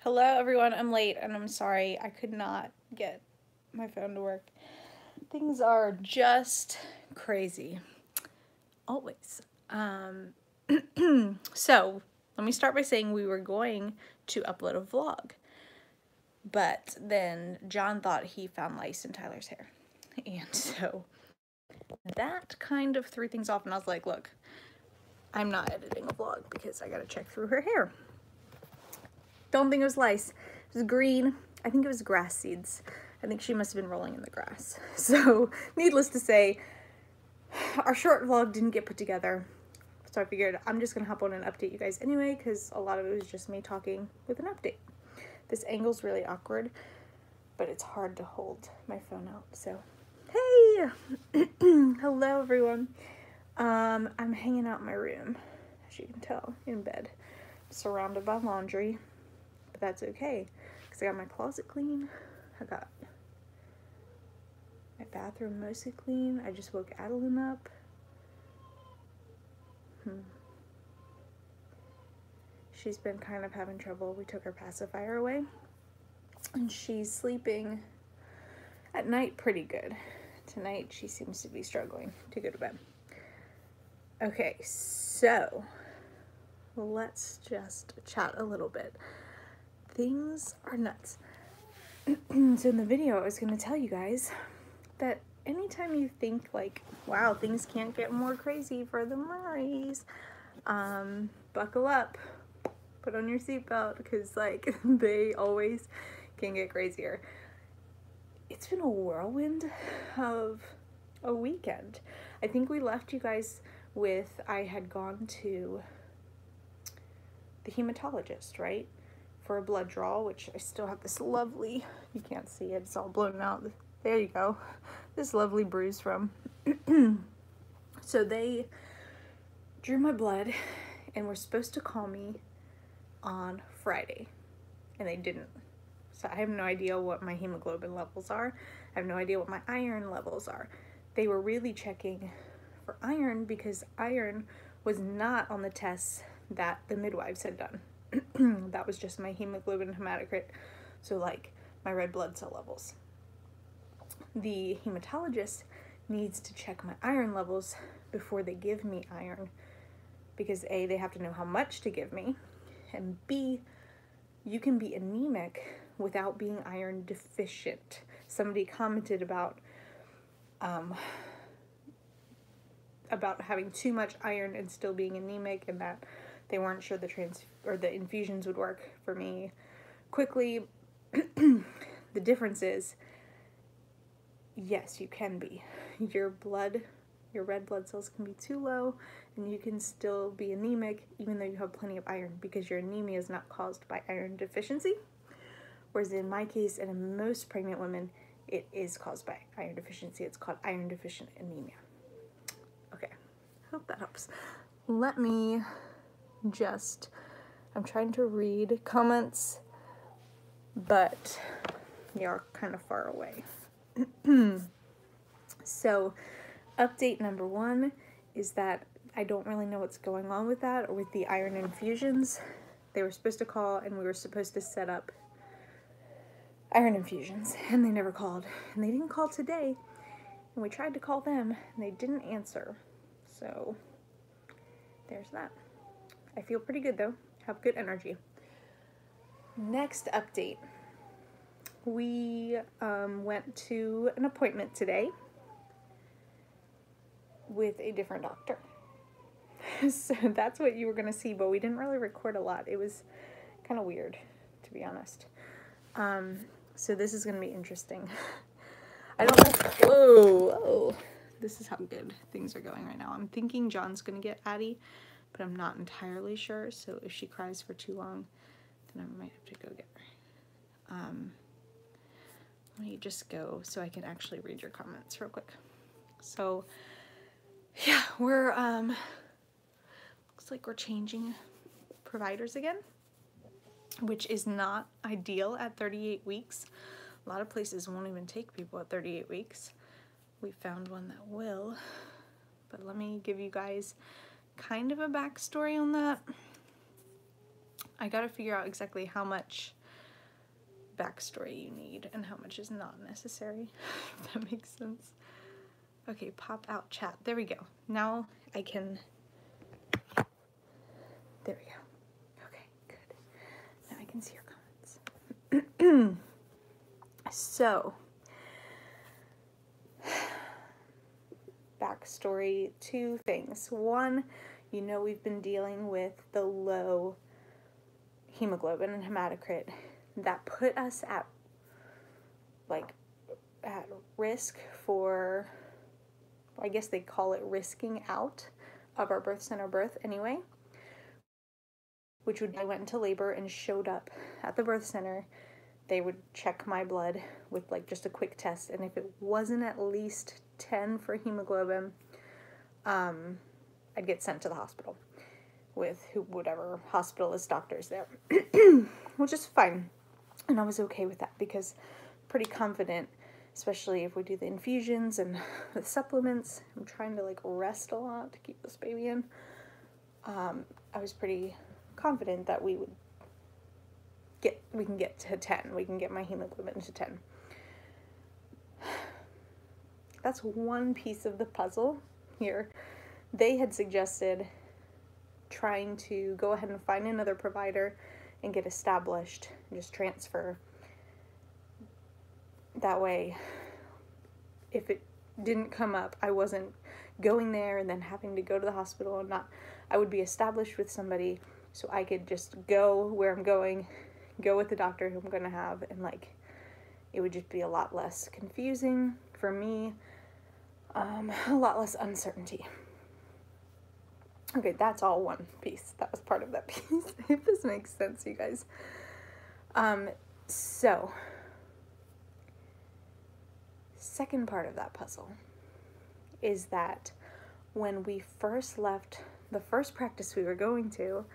Hello everyone, I'm late and I'm sorry I could not get my phone to work. Things are just crazy. Always. So, let me start by saying we were going to upload a vlog. But then John thought he found lice in Tyler's hair. And so that kind of threw things off and I was like, look, I'm not editing a vlog because I gotta check through her hair. Don't think it was lice. It was green. I think it was grass seeds. I think she must have been rolling in the grass. So, needless to say, our short vlog didn't get put together. So I figured I'm just gonna hop on and update you guys anyway, because a lot of it was just me talking with an update. This angle's really awkward, but it's hard to hold my phone out. So, hey! Hello, everyone. I'm hanging out in my room, as you can tell, in bed, surrounded by laundry. But that's okay, because I got my closet clean, I got my bathroom mostly clean, I just woke Adeline up. She's been kind of having trouble. We took her pacifier away, and she's sleeping at night pretty good. Tonight, she seems to be struggling to go to bed. Okay, so let's just chat a little bit. Things are nuts. So in the video, I was going to tell you guys that anytime you think like, wow, things can't get more crazy for the Murrays, buckle up, put on your seatbelt, because like they always can get crazier. It's been a whirlwind of a weekend. I think we left you guys with, I had gone to the hematologist, right? For a blood draw, which I still have this lovely, you can't see it, it's all blown out. There you go. This lovely bruise from. So they drew my blood and were supposed to call me on Friday, and they didn't. So I have no idea what my hemoglobin levels are. I have no idea what my iron levels are. They were really checking for iron because iron was not on the tests that the midwives had done. That was just my hemoglobin hematocrit, so like my red blood cell levels. The hematologist needs to check my iron levels before they give me iron, because A, they have to know how much to give me, and B, you can be anemic without being iron deficient. Somebody commented about having too much iron and still being anemic, and that they weren't sure the infusions would work for me quickly. The difference is, yes, you can be. Your red blood cells can be too low, and you can still be anemic even though you have plenty of iron, because your anemia is not caused by iron deficiency. Whereas in my case, and in most pregnant women, it is caused by iron deficiency. It's called iron deficient anemia. Okay, hope that helps. Let me just, I'm trying to read comments, but they are kind of far away. So, update number 1 is that I don't really know what's going on with that, or with the iron infusions. They were supposed to call, and we were supposed to set up iron infusions, and they never called. And they didn't call today, and we tried to call them, and they didn't answer. So, there's that. I feel pretty good though, have good energy. Next update. We went to an appointment today with a different doctor. So that's what you were gonna see, but we didn't really record a lot. It was kind of weird, to be honest. So this is gonna be interesting. I don't know. Whoa. This is how good things are going right now. I'm thinking John's gonna get Addie, but I'm not entirely sure, so if she cries for too long, then I might have to go get her. Let me just go so I can actually read your comments real quick. So, yeah, we're, looks like we're changing providers again, which is not ideal at 38 weeks. A lot of places won't even take people at 38 weeks. We found one that will, but let me give you guys kind of a backstory on that. I gotta figure out exactly how much backstory you need and how much is not necessary, if that makes sense. Okay, pop out chat. There we go. Now I can, there we go. Okay, good. Now I can see your comments. So, backstory, two things. One, you know we've been dealing with the low hemoglobin and hematocrit that put us at risk for, I guess they call it risking out of our birth center birth anyway, which would, I went into labor and showed up at the birth center. They would check my blood with like just a quick test, and if it wasn't at least 10 for hemoglobin, I'd get sent to the hospital with whatever hospitalist doctors there, which is fine. And I was okay with that because I'm pretty confident, especially if we do the infusions and the supplements. I'm trying to like rest a lot to keep this baby in. I was pretty confident that we can get to 10. We can get my hemoglobin to 10. That's one piece of the puzzle here. They had suggested trying to go ahead and find another provider and get established and just transfer. That way, if it didn't come up, I wasn't going there and then having to go to the hospital and not, I would be established with somebody so I could just go where I'm going, go with the doctor who I'm going to have, and like, it would just be a lot less confusing for me, a lot less uncertainty. Okay, that's all one piece. That was part of that piece. If this makes sense, you guys. So, second part of that puzzle is that when we first left the first practice we were going to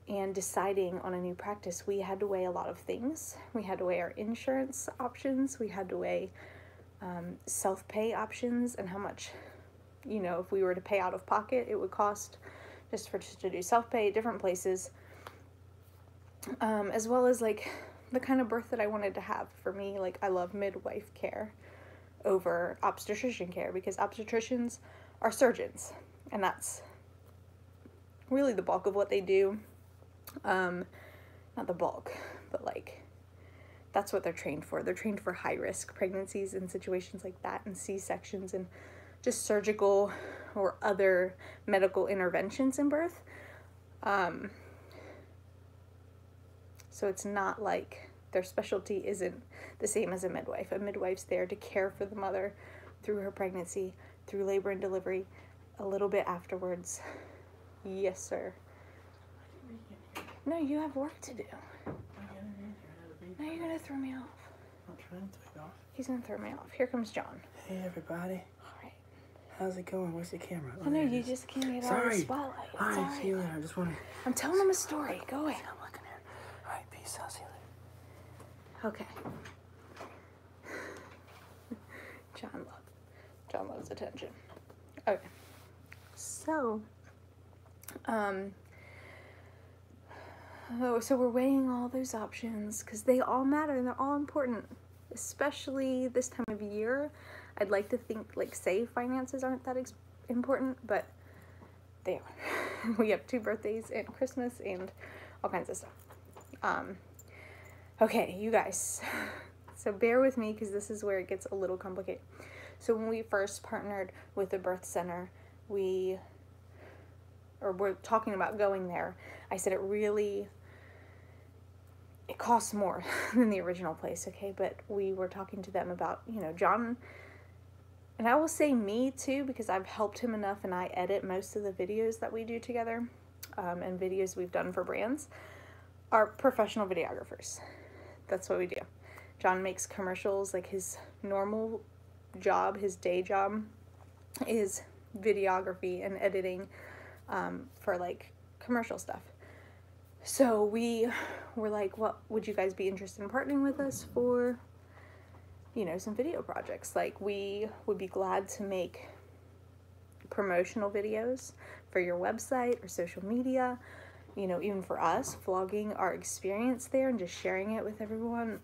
and deciding on a new practice, we had to weigh a lot of things. We had to weigh our insurance options. We had to weigh self-pay options and how much, you know, if we were to pay out of pocket, it would cost just to do self-pay at different places, as well as like the kind of birth that I wanted to have. For me, like, I love midwife care over obstetrician care because obstetricians are surgeons, and that's really the bulk of what they do. Not the bulk, but like, that's what they're trained for. They're trained for high-risk pregnancies and situations like that, and C-sections and just surgical or other medical interventions in birth. So it's not like their specialty isn't the same as a midwife. A midwife's there to care for the mother through her pregnancy, through labor and delivery, a little bit afterwards. Yes, sir. No, you have work to do. Now you're gonna throw me off. I'm not trying to throw you off. He's gonna throw me off. Here comes John. Hey, everybody. Alright. How's it going? Where's the camera? I know, you just can't get out of the spotlight. Alright, see you later. I just want to... I'm telling him a story. Go away. I'm looking here. Alright, peace. I'll see you later. Okay. John loves attention. Okay. So, so we're weighing all those options because they all matter and they're all important, especially this time of year. I'd like to think, like, say finances aren't that important, but they are. We have 2 birthdays and Christmas and all kinds of stuff. Okay, you guys, so bear with me because this is where it gets a little complicated. So when we first partnered with the birth center, we're talking about going there, I said it costs more than the original place, okay? But we were talking to them about, you know, John, and I will say me too, because I've helped him enough and I edit most of the videos that we do together, and videos we've done for brands, are professional videographers. That's what we do. John makes commercials, like his normal job, his day job is videography and editing for like commercial stuff. So we were like, what would you guys be interested in partnering with us for, you know, some video projects? Like, we would be glad to make promotional videos for your website or social media, you know, even for us, vlogging our experience there and just sharing it with everyone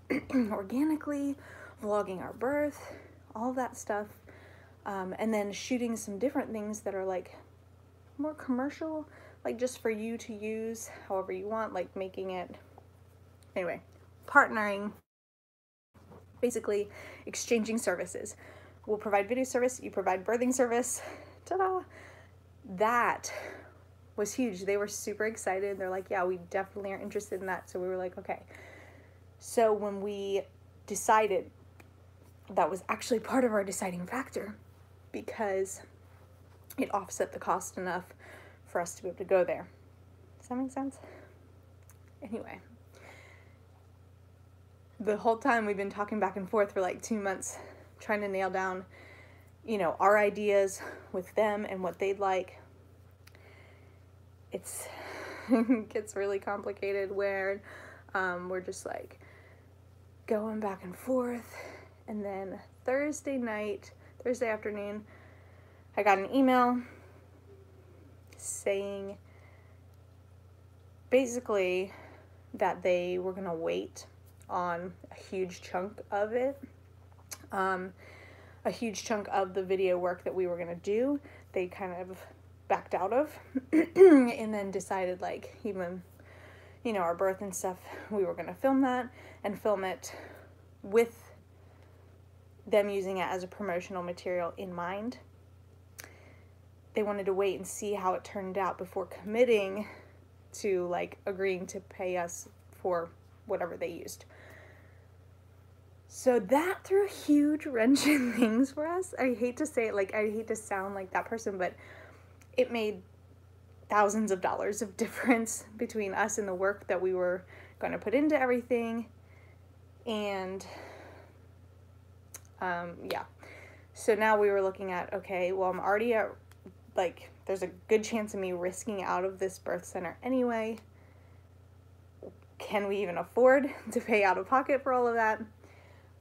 organically, vlogging our birth, all that stuff. And then shooting some different things that are like more commercial, like just for you to use however you want, like making it, anyway, partnering, basically exchanging services. We'll provide video service, you provide birthing service, ta-da! That was huge. They were super excited. They're like, yeah, we definitely are interested in that. So we were like, okay. So when we decided, that was actually part of our deciding factor, because it offset the cost enough for us to be able to go there. Does that make sense? Anyway, the whole time we've been talking back and forth for like 2 months, trying to nail down, you know, our ideas with them and what they'd like. It gets really complicated where we're just like going back and forth. And then Thursday afternoon, I got an email saying basically that they were gonna wait on a huge chunk of it, a huge chunk of the video work that we were gonna do. They kind of backed out of and then decided, like, even, you know, our birth and stuff, we were gonna film that and film it with them using it as a promotional material in mind. They wanted to wait and see how it turned out before committing to, like, agreeing to pay us for whatever they used. So that threw a huge wrench in things for us. I hate to say it, like, I hate to sound like that person, but it made thousands of dollars of difference between us and the work that we were going to put into everything. And yeah, so now we were looking at, okay, well, I'm already at, like, there's a good chance of me risking out of this birth center anyway. Can we even afford to pay out of pocket for all of that?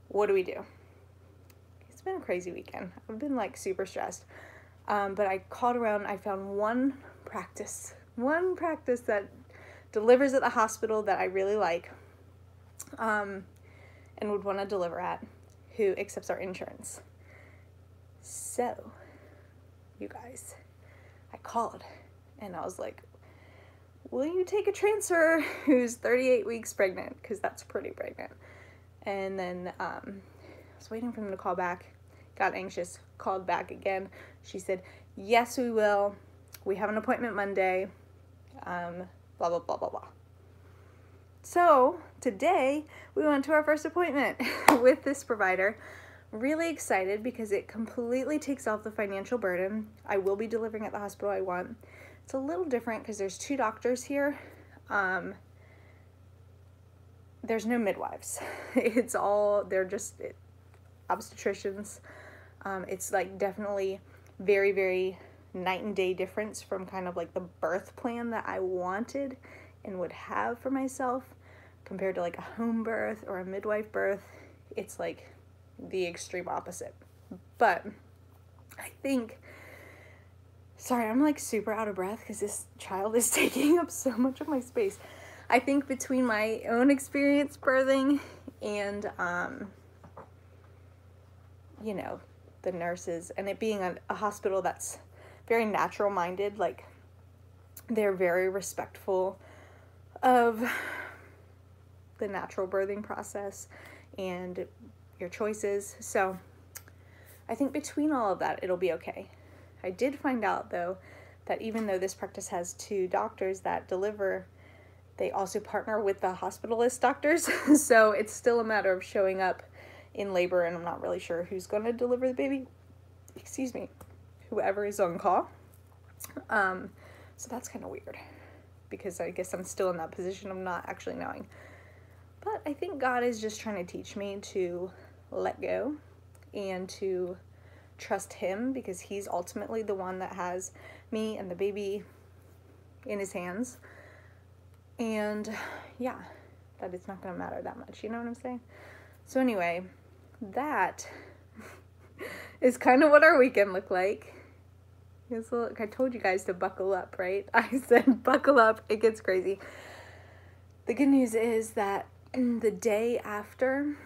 What do we do? It's been a crazy weekend. I've been, like, super stressed. But I called around. I found one practice that delivers at the hospital that I really like, and would want to deliver at, who accepts our insurance. So, you guys, I called and I was like, will you take a transfer who's 38 weeks pregnant? Because that's pretty pregnant. And then I was waiting for them to call back, got anxious, called back again. She said, yes, we will. We have an appointment Monday, blah, blah, blah, blah, blah. So today we went to our first appointment with this provider. Really excited because it completely takes off the financial burden. I will be delivering at the hospital I want. It's a little different because there's 2 doctors here. There's no midwives. It's all, they're just obstetricians. It's like definitely very, very night and day difference from kind of like the birth plan that I wanted and would have for myself compared to like a home birth or a midwife birth. It's like the extreme opposite. But I think, sorry, I'm like super out of breath because this child is taking up so much of my space. I think between my own experience birthing and, you know, the nurses, and it being a hospital that's very natural minded, like they're very respectful of the natural birthing process and your choices. So I think between all of that, it'll be okay. I did find out though, that even though this practice has 2 doctors that deliver, they also partner with the hospitalist doctors. So it's still a matter of showing up in labor, and I'm not really sure who's going to deliver the baby. Excuse me. Whoever is on call. So that's kind of weird because I guess I'm still in that position of not actually knowing. But I think God is just trying to teach me to let go and to trust Him, because He's ultimately the one that has me and the baby in His hands. And yeah, that it's not going to matter that much. You know what I'm saying? So anyway, that is kind of what our weekend looked like. Look, I told you guys to buckle up, right? I said buckle up, it gets crazy. The good news is that the day after,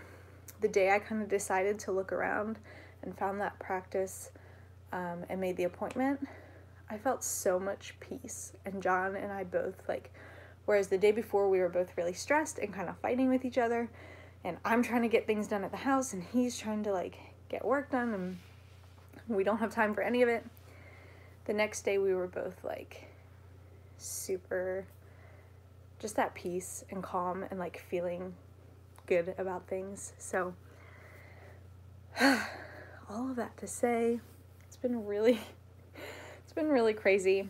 the day I kind of decided to look around and found that practice and made the appointment, I felt so much peace. And John and I both, like, whereas the day before we were both really stressed and kind of fighting with each other, and I'm trying to get things done at the house and he's trying to like get work done and we don't have time for any of it. The next day we were both like super just at peace and calm and like feeling good about things. So all of that to say, it's been really crazy.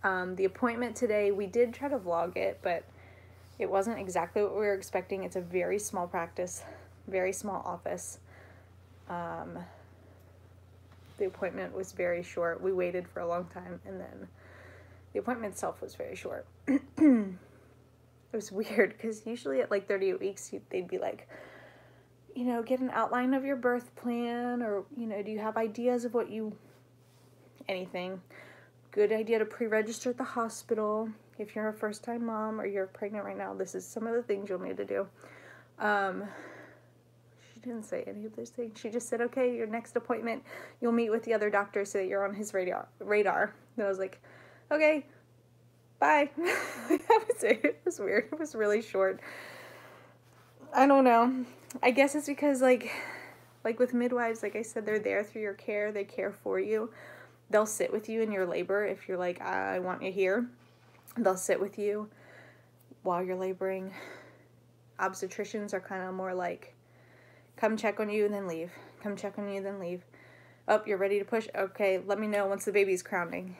The appointment today, we did try to vlog it, but it wasn't exactly what we were expecting. It's a very small practice, very small office. The appointment was very short. We waited for a long time, and then the appointment itself was very short. It was weird, because usually at like 38 weeks, they'd be like, you know, get an outline of your birth plan, or, you know, do you have ideas of what you, anything. Good idea to pre-register at the hospital. If you're a first-time mom or you're pregnant right now, this is some of the things you'll need to do. She didn't say any of those things. She just said, okay, your next appointment, you'll meet with the other doctor so that you're on his radar. And I was like, okay, bye. That was it. It was weird. It was really short. I don't know. I guess it's because, like with midwives, like I said, they're there through your care. They care for you. They'll sit with you in your labor if you're like, I want you here. They'll sit with you while you're laboring. Obstetricians are kind of more like, come check on you and then leave. Come check on you, then leave. Oh, you're ready to push? Okay, let me know once the baby's crowning.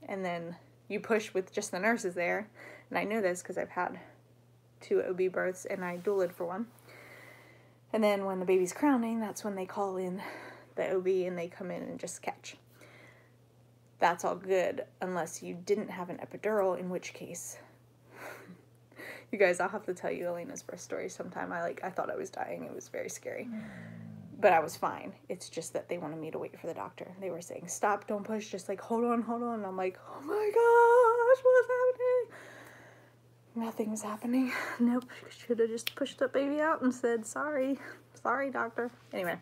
And then you push with just the nurses there. And I know this because I've had 2 OB births and I doulaed for one. And then when the baby's crowning, that's when they call in the OB and they come in and just catch. That's all good unless you didn't have an epidural, in which case, you guys, I'll have to tell you Elena's birth story sometime. I thought I was dying. It was very scary. But I was fine. It's just that they wanted me to wait for the doctor. They were saying, stop, don't push, just like, hold on. And I'm like, oh my gosh, what's happening? Nothing was happening. Nope, should have just pushed the baby out and said, sorry, doctor. Anyway,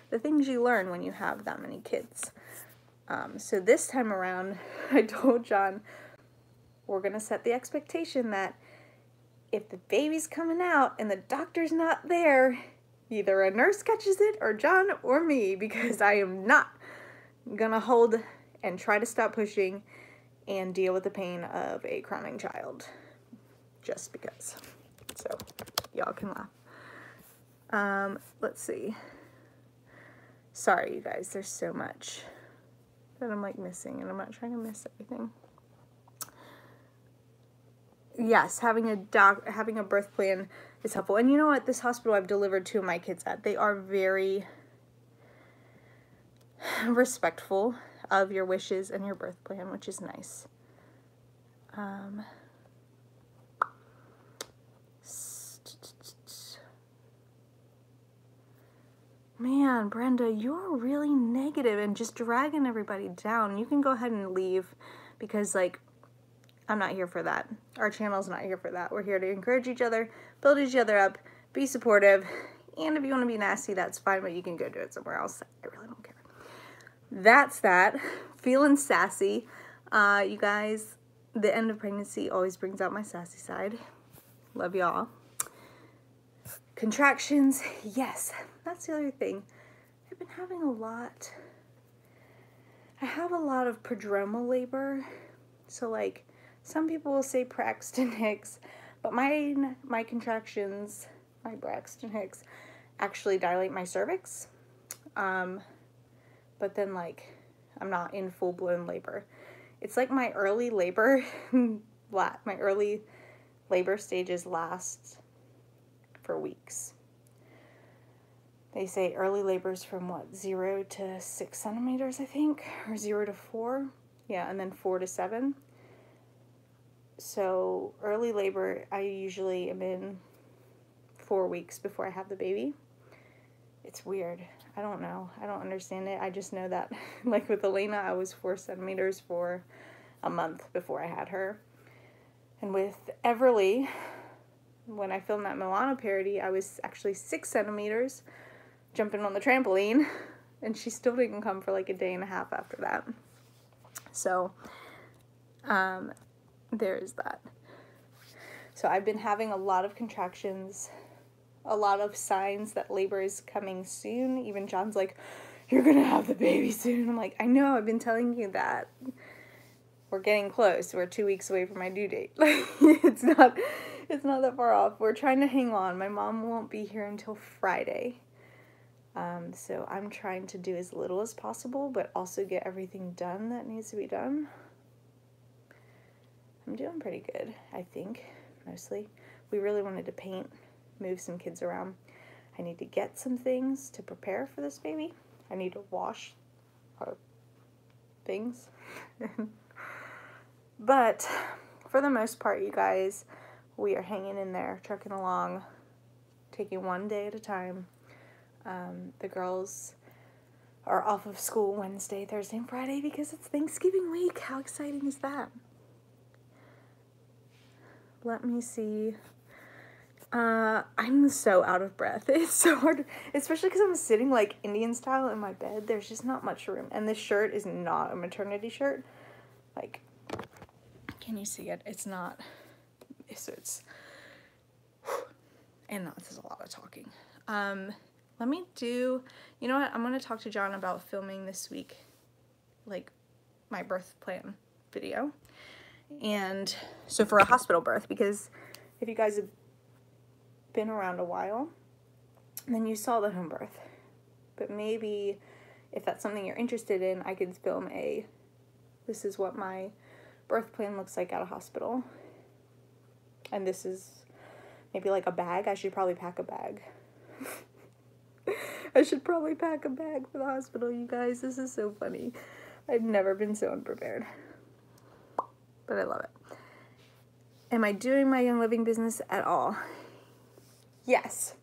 the things you learn when you have that many kids. So this time around, I told John, we're going to set the expectation that if the baby's coming out and the doctor's not there, either a nurse catches it or John or me, because I am not going to hold and try to stop pushing and deal with the pain of a crowning child. Just because. So, y'all can laugh. Let's see. Sorry, you guys, there's so much that I'm like missing, and I'm not trying to miss everything. Yes, having a birth plan is helpful. And you know what? This hospital I've delivered 2 of my kids at, they are very respectful of your wishes and your birth plan, which is nice. Man, Brenda, you're really negative and just dragging everybody down. You can go ahead and leave because, like, I'm not here for that. Our channel's not here for that. We're here to encourage each other, build each other up, be supportive, and if you want to be nasty, that's fine, but you can go do it somewhere else. I really don't care. That's that. Feeling sassy. You guys, the end of pregnancy always brings out my sassy side. Love y'all. Contractions, yes, that's the other thing. I've been having a lot. I have a lot of prodromal labor. So, like, some people will say Braxton Hicks, but my contractions, my Braxton Hicks, actually dilate my cervix. But then, like, I'm not in full-blown labor. It's like my early labor, my early labor stages last for weeks. They say early labor's from what, 0 to 6 centimeters, I think, or 0 to 4. Yeah, and then 4 to 7. So early labor, I usually am in 4 weeks before I have the baby. it's weird. I don't know. I don't understand it. I just know that, like with Elena, I was 4 centimeters for a month before I had her. And with Everly, when I filmed that Moana parody, I was actually 6 centimeters jumping on the trampoline, and she still didn't come for like a day and a half after that. So, there's that. So I've been having a lot of contractions, a lot of signs that labor is coming soon. Even John's like, you're gonna have the baby soon. I'm like, I know, I've been telling you that. We're getting close. We're 2 weeks away from my due date. Like, it's not that far off. We're trying to hang on. My mom won't be here until Friday. So I'm trying to do as little as possible, but also get everything done that needs to be done. I'm doing pretty good, I think, mostly. We really wanted to paint, move some kids around. I need to get some things to prepare for this baby. I need to wash our things. But for the most part, you guys, we are hanging in there, trucking along, taking one day at a time. The girls are off of school Wednesday, Thursday, and Friday because it's Thanksgiving week. How exciting is that? Let me see. I'm so out of breath. It's so hard, especially because I'm sitting like Indian style in my bed. There's just not much room. And this shirt is not a maternity shirt. Like, can you see it? It's not. So it's, and no, this is a lot of talking. Let me do, you know what? I'm going to talk to John about filming this week, like my birth plan video. And so for a hospital birth, because if you guys have been around a while, then you saw the home birth. But maybe if that's something you're interested in, I could film this is what my birth plan looks like at a hospital. And this is maybe like a bag. I should probably pack a bag. I should probably pack a bag for the hospital, you guys. This is so funny. I've never been so unprepared. But I love it. Am I doing my Young Living business at all? Yes.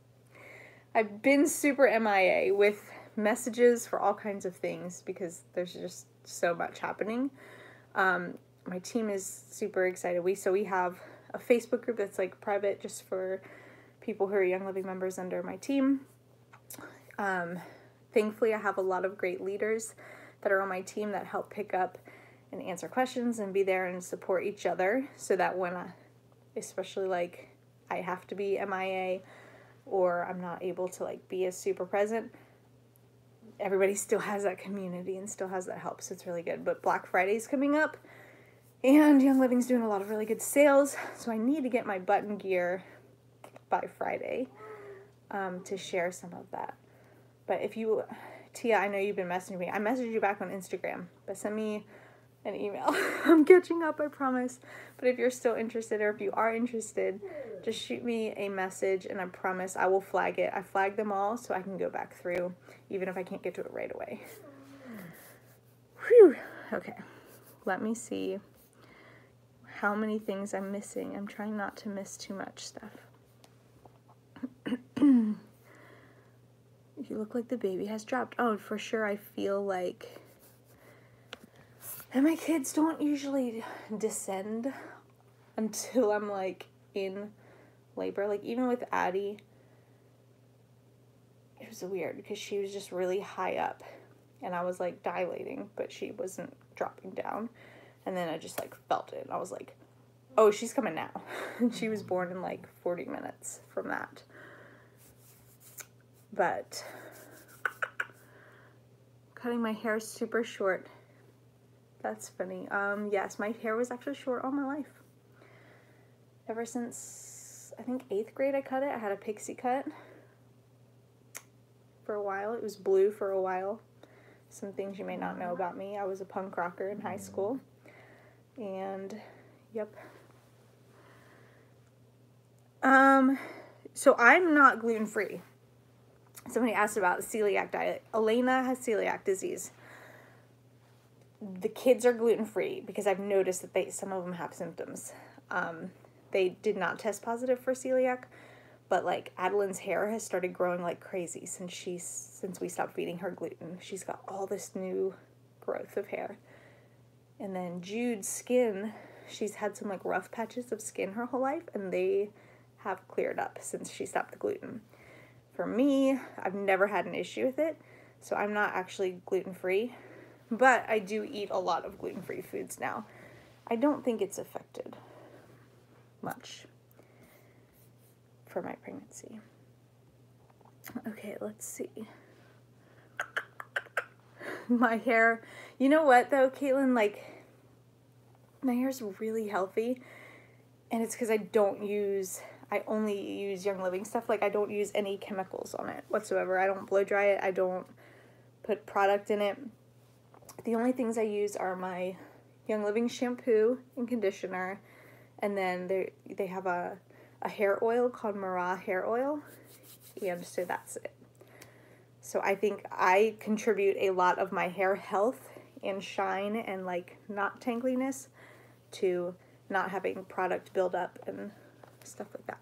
I've been super MIA with messages for all kinds of things because there's just so much happening. My team is super excited. We have a Facebook group that's like private just for people who are Young Living members under my team. Thankfully, I have a lot of great leaders that are on my team that help pick up and answer questions and be there and support each other so that when especially like I have to be MIA or I'm not able to like be as super present, everybody still has that community and still has that help, so it's really good. But Black Friday's coming up and Young Living's doing a lot of really good sales, so I need to get my button gear by Friday to share some of that. But if you, Tia, I know you've been messaging me. I messaged you back on Instagram, but send me an email. I'm catching up, I promise. But if you're still interested, or if you are interested, just shoot me a message and I promise I will flag it. I flagged them all so I can go back through, even if I can't get to it right away. Whew. Okay. Let me see how many things I'm missing. I'm trying not to miss too much stuff. You look like the baby has dropped. Oh, for sure I feel like... And my kids don't usually descend until I'm, like, in labor. Like, even with Addie, it was weird because she was just really high up. And I was, like, dilating, but she wasn't dropping down. And then I just, like, felt it. And I was like, oh, she's coming now. And she was born in, like, 40 minutes from that. But cutting my hair super short. That's funny. Yes, my hair was actually short all my life. Ever since, I think, 8th grade I cut it. I had a pixie cut for a while. It was blue for a while. Some things you may not know about me. I was a punk rocker in high school. And, yep. So I'm not gluten-free. Somebody asked about the celiac diet. Elena has celiac disease. The kids are gluten-free because I've noticed that some of them have symptoms. They did not test positive for celiac, but like Adeline's hair has started growing like crazy since we stopped feeding her gluten. She's got all this new growth of hair. And then Jude's skin, she's had some like rough patches of skin her whole life, and they have cleared up since she stopped the gluten. For me, I've never had an issue with it, so I'm not actually gluten-free, but I do eat a lot of gluten-free foods now. I don't think it's affected much for my pregnancy. Okay, let's see. My hair, you know what though, Caitlin, like, my hair's really healthy, and it's because I only use Young Living stuff. Like, I don't use any chemicals on it whatsoever. I don't blow dry it. I don't put product in it. The only things I use are my Young Living shampoo and conditioner, and then they have a hair oil called MOANA hair oil, and so that's it. So I think I contribute a lot of my hair health and shine and like not tangliness to not having product build up and stuff like that.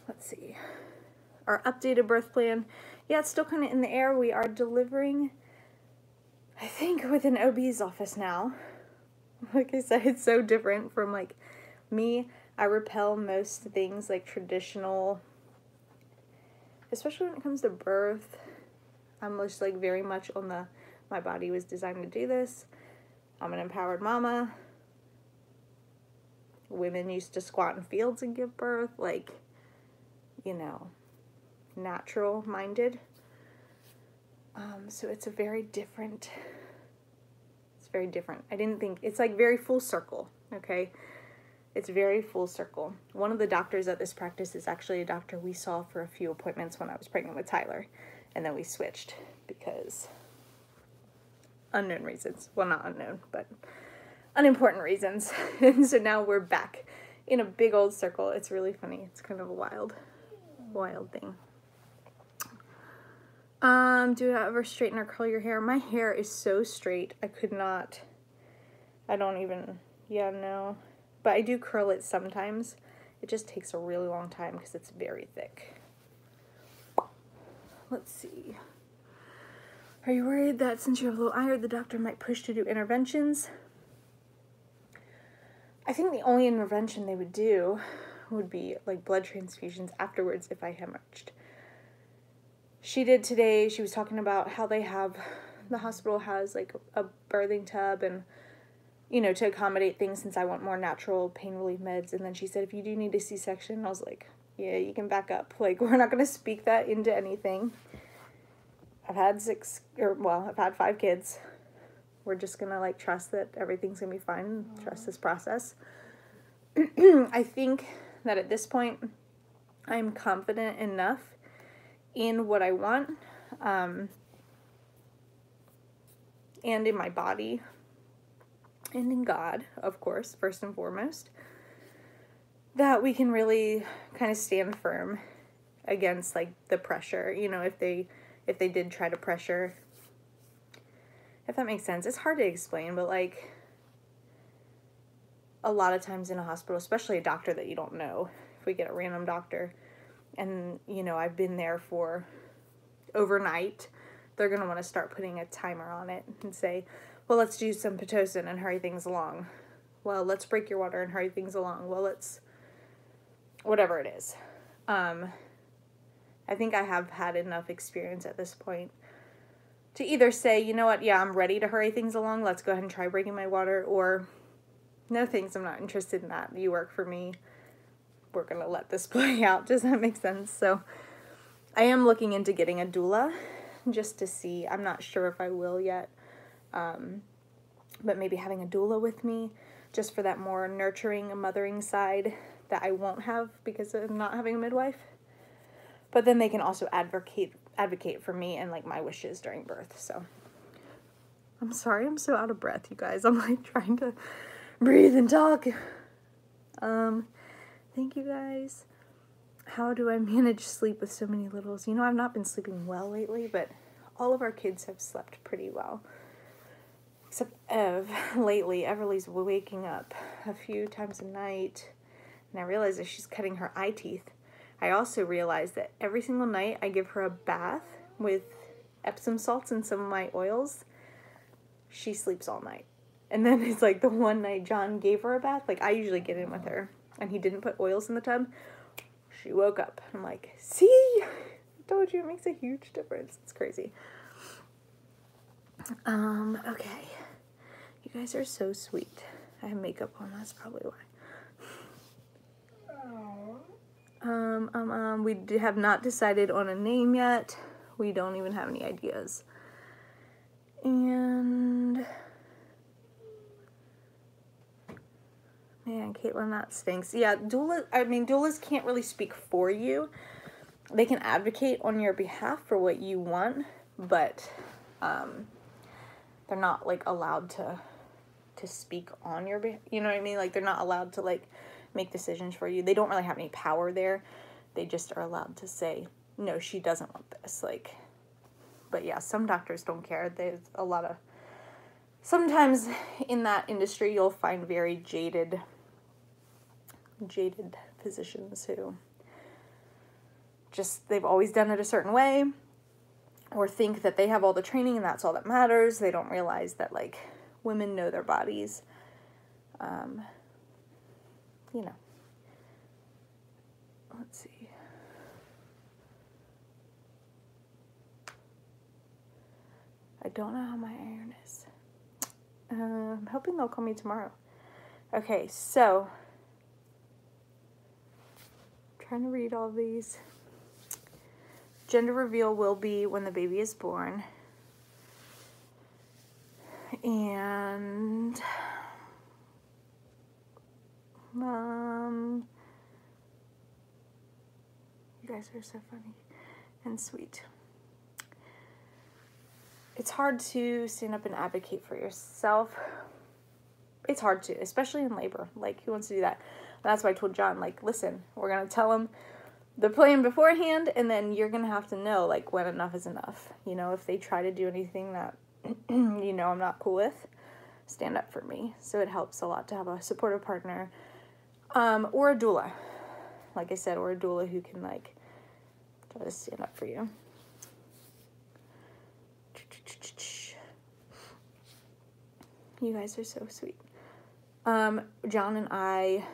Let's see. Our updated birth plan. Yeah, it's still kind of in the air. We are delivering, I think, with an OB's office now. Like I said, it's so different from like me. I repel most things like traditional, especially when it comes to birth. I'm just like very much on the, my body was designed to do this. I'm an empowered mama. Women used to squat in fields and give birth, like, you know, natural minded. So it's a very different, I didn't think, it's like very full circle, okay? It's very full circle. One of the doctors at this practice is actually a doctor we saw for a few appointments when I was pregnant with Tyler. And then we switched because unknown reasons. Well, not unknown, but unimportant reasons. And so now we're back in a big old circle. It's really funny. It's kind of a wild thing. Do you ever straighten or curl your hair? My hair is so straight. No. But I do curl it sometimes. It just takes a really long time because it's very thick. Let's see. Are you worried that since you have low iron, the doctor might push to do interventions? I think the only intervention they would do would be like blood transfusions afterwards if I hemorrhaged. She did today, she was talking about how the hospital has like a birthing tub and, you know, to accommodate things since I want more natural pain relief meds. And then she said, if you do need a C-section, I was like, yeah, you can back up. Like, we're not going to speak that into anything. I've had 5 kids. We're just going to like trust that everything's going to be fine, trust this process. I think that at this point, I'm confident enough in what I want, and in my body, and in God, of course, first and foremost, that we can really kind of stand firm against like the pressure, you know, if they did try to pressure, if that makes sense. It's hard to explain, but like a lot of times in a hospital, especially a doctor that you don't know, if we get a random doctor, and, you know, I've been there for overnight, they're going to want to start putting a timer on it and say, well, let's do some Pitocin and hurry things along. Well, let's break your water and hurry things along. Well, let's, whatever it is. I think I have had enough experience at this point to either say, you know what, yeah, I'm ready to hurry things along. Let's go ahead and try breaking my water. Or, no thanks, I'm not interested in that. You work for me. We're going to let this play out. Does that make sense? So I am looking into getting a doula just to see. I'm not sure if I will yet. But maybe having a doula with me just for that more nurturing, mothering side that I won't have because of not having a midwife. But then they can also advocate for me and like my wishes during birth. So I'm sorry, I'm so out of breath, you guys. I'm like trying to breathe and talk. Thank you guys. How do I manage sleep with so many littles? You know, I've not been sleeping well lately, but all of our kids have slept pretty well. Except Ev, lately. Everly's waking up a few times a night, and I realize that she's cutting her eye teeth. I also realized that every single night I give her a bath with Epsom salts and some of my oils. She sleeps all night. And then it's like the one night John gave her a bath, like I usually get in with her, and he didn't put oils in the tub. She woke up. I'm like, see? I told you, it makes a huge difference. It's crazy. Okay. You guys are so sweet. I have makeup on, that's probably why. We have not decided on a name yet. We don't even have any ideas. And man, Caitlin, that stinks. Yeah, doulas can't really speak for you. They can advocate on your behalf for what you want, but they're not like allowed to speak on your behalf. You know what I mean? Like they're not allowed to like make decisions for you. They don't really have any power there. They just are allowed to say, no, she doesn't want this. Like, but yeah, some doctors don't care. There's a lot of, sometimes in that industry, you'll find very jaded physicians who just, they've always done it a certain way, or think that they have all the training and that's all that matters. They don't realize that like women know their bodies. You know, let's see. I don't know how my iron is. I'm hoping they'll call me tomorrow. Okay, so trying to read all these. Gender reveal will be when the baby is born. And you guys are so funny and sweet. It's hard to stand up and advocate for yourself. It's hard to, especially in labor. Like, who wants to do that? And that's why I told John, like, listen, we're going to tell him the plan beforehand, and then you're going to have to know, like, when enough is enough. You know, if they try to do anything that, you know, I'm not cool with, stand up for me. So it helps a lot to have a supportive partner. Or a doula, like I said, or a doula who can, like, try to stand up for you. You guys are so sweet. John and I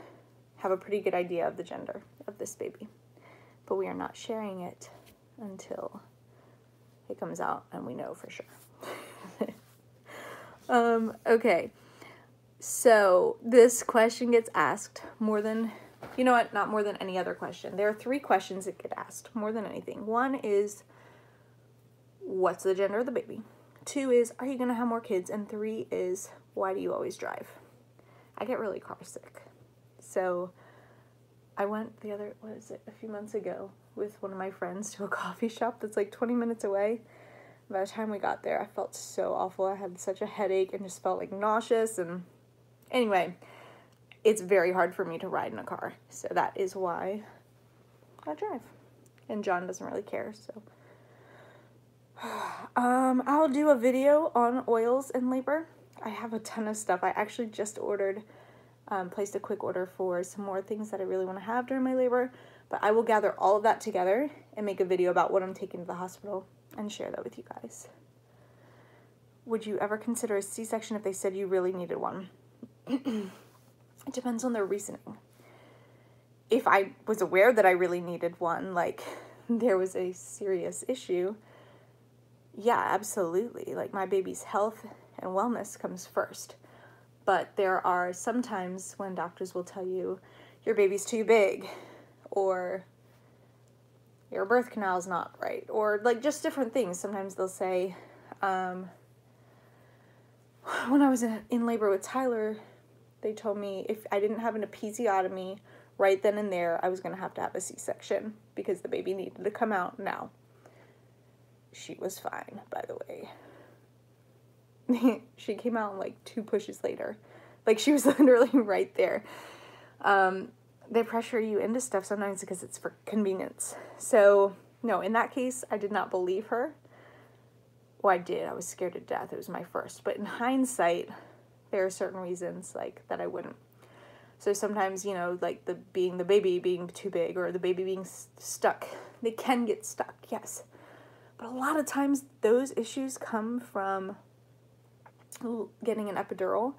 have a pretty good idea of the gender of this baby, but we are not sharing it until it comes out and we know for sure. Okay. So this question gets asked more than, you know what, not more than any other question. There are 3 questions that get asked more than anything. 1 is, what's the gender of the baby? 2 is, are you going to have more kids? And 3 is, why do you always drive? I get really car sick. So I went a few months ago with one of my friends to a coffee shop that's like 20 minutes away. By the time we got there, I felt so awful. I had such a headache and just felt like nauseous. And anyway, it's very hard for me to ride in a car. So that is why I drive. And John doesn't really care, so. I'll do a video on oils in labor. I have a ton of stuff. I actually just placed a quick order for some more things that I really want to have during my labor. But I will gather all of that together and make a video about what I'm taking to the hospital and share that with you guys. Would you ever consider a C-section if they said you really needed one? It depends on their reasoning. If I was aware that I really needed one, like there was a serious issue, yeah, absolutely. Like my baby's health and wellness comes first. But there are some times when doctors will tell you your baby's too big, or your birth canal is not right, or like just different things. Sometimes they'll say, when I was in labor with Tyler, they told me if I didn't have an episiotomy right then and there, I was going to have a C-section because the baby needed to come out now. She was fine, by the way. She came out like 2 pushes later. Like she was literally right there. They pressure you into stuff sometimes because it's for convenience. So, no, in that case, I did not believe her. Well, I did. I was scared to death. It was my first. But in hindsight, there are certain reasons like that I wouldn't. So sometimes, you know, like the baby being too big or the baby being stuck, they can get stuck, yes. But a lot of times those issues come from getting an epidural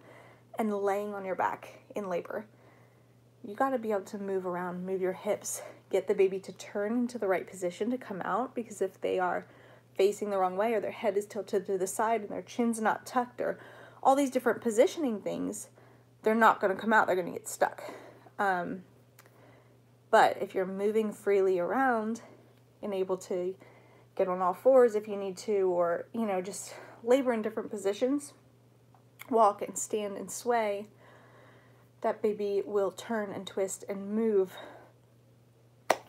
and laying on your back in labor. You got to be able to move around, move your hips, get the baby to turn into the right position to come out, because if they are facing the wrong way or their head is tilted to the side and their chin's not tucked or all these different positioning things, they're not going to come out. They're going to get stuck. But if you're moving freely around and able to get on all fours if you need to, or, you know, just labor in different positions, walk and stand and sway, that baby will turn and twist and move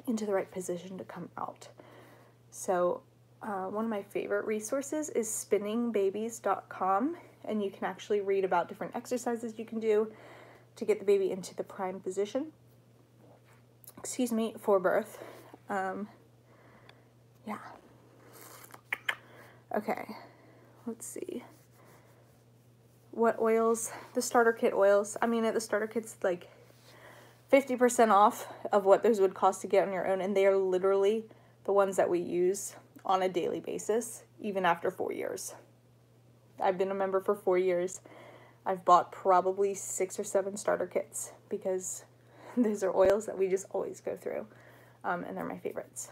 into the right position to come out. So one of my favorite resources is spinningbabies.com, and you can actually read about different exercises you can do to get the baby into the prime position, for birth. Yeah. Okay, let's see. What oils? The starter kit oils. I mean, at the starter kit's like 50% off of what those would cost to get on your own, and they are literally the ones that we use on a daily basis, even after 4 years. I've been a member for 4 years. I've bought probably 6 or 7 starter kits because those are oils that we just always go through, and they're my favorites.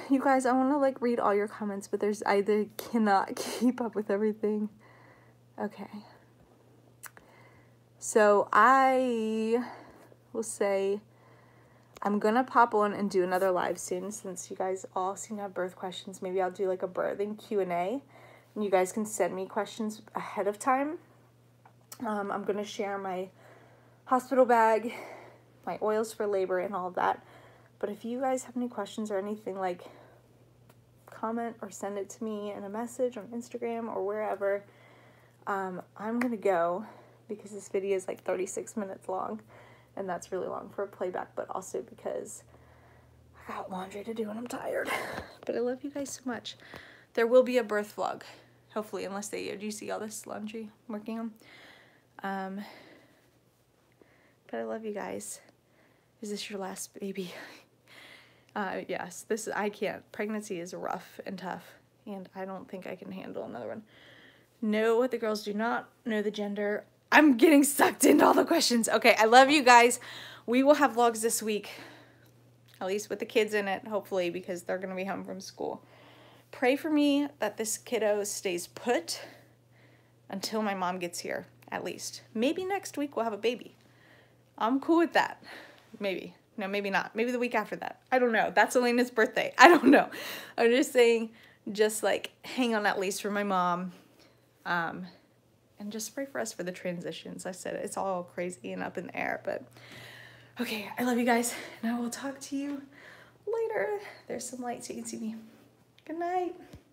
You guys, I want to like read all your comments, but I cannot keep up with everything. Okay. So I will say I'm going to pop on and do another live soon, since you guys all seem to have birth questions. Maybe I'll do like a birthing Q&A, and you guys can send me questions ahead of time. I'm going to share my hospital bag, my oils for labor, and all of that. But if you guys have any questions or anything, like, comment or send it to me in a message on Instagram or wherever. I'm going to go because this video is like 36 minutes long, and that's really long for a playback, but also because I got laundry to do and I'm tired. But I love you guys so much. There will be a birth vlog, hopefully, unless do you see all this laundry I'm working on? But I love you guys. Is this your last baby? Yes, I can't. Pregnancy is rough and tough, and I don't think I can handle another one. No, the girls do not know the gender. I'm getting sucked into all the questions. Okay, I love you guys. We will have vlogs this week, at least with the kids in it, hopefully, because they're going to be home from school. Pray for me that this kiddo stays put until my mom gets here, at least. Maybe next week we'll have a baby. I'm cool with that. Maybe. No, maybe not. Maybe the week after that. I don't know. That's Elena's birthday. I don't know. I'm just saying, just like hang on at least for my mom. And just pray for us for the transitions. I said it's all crazy and up in the air, but okay, I love you guys, and I will talk to you later. There's some light so you can see me. Good night.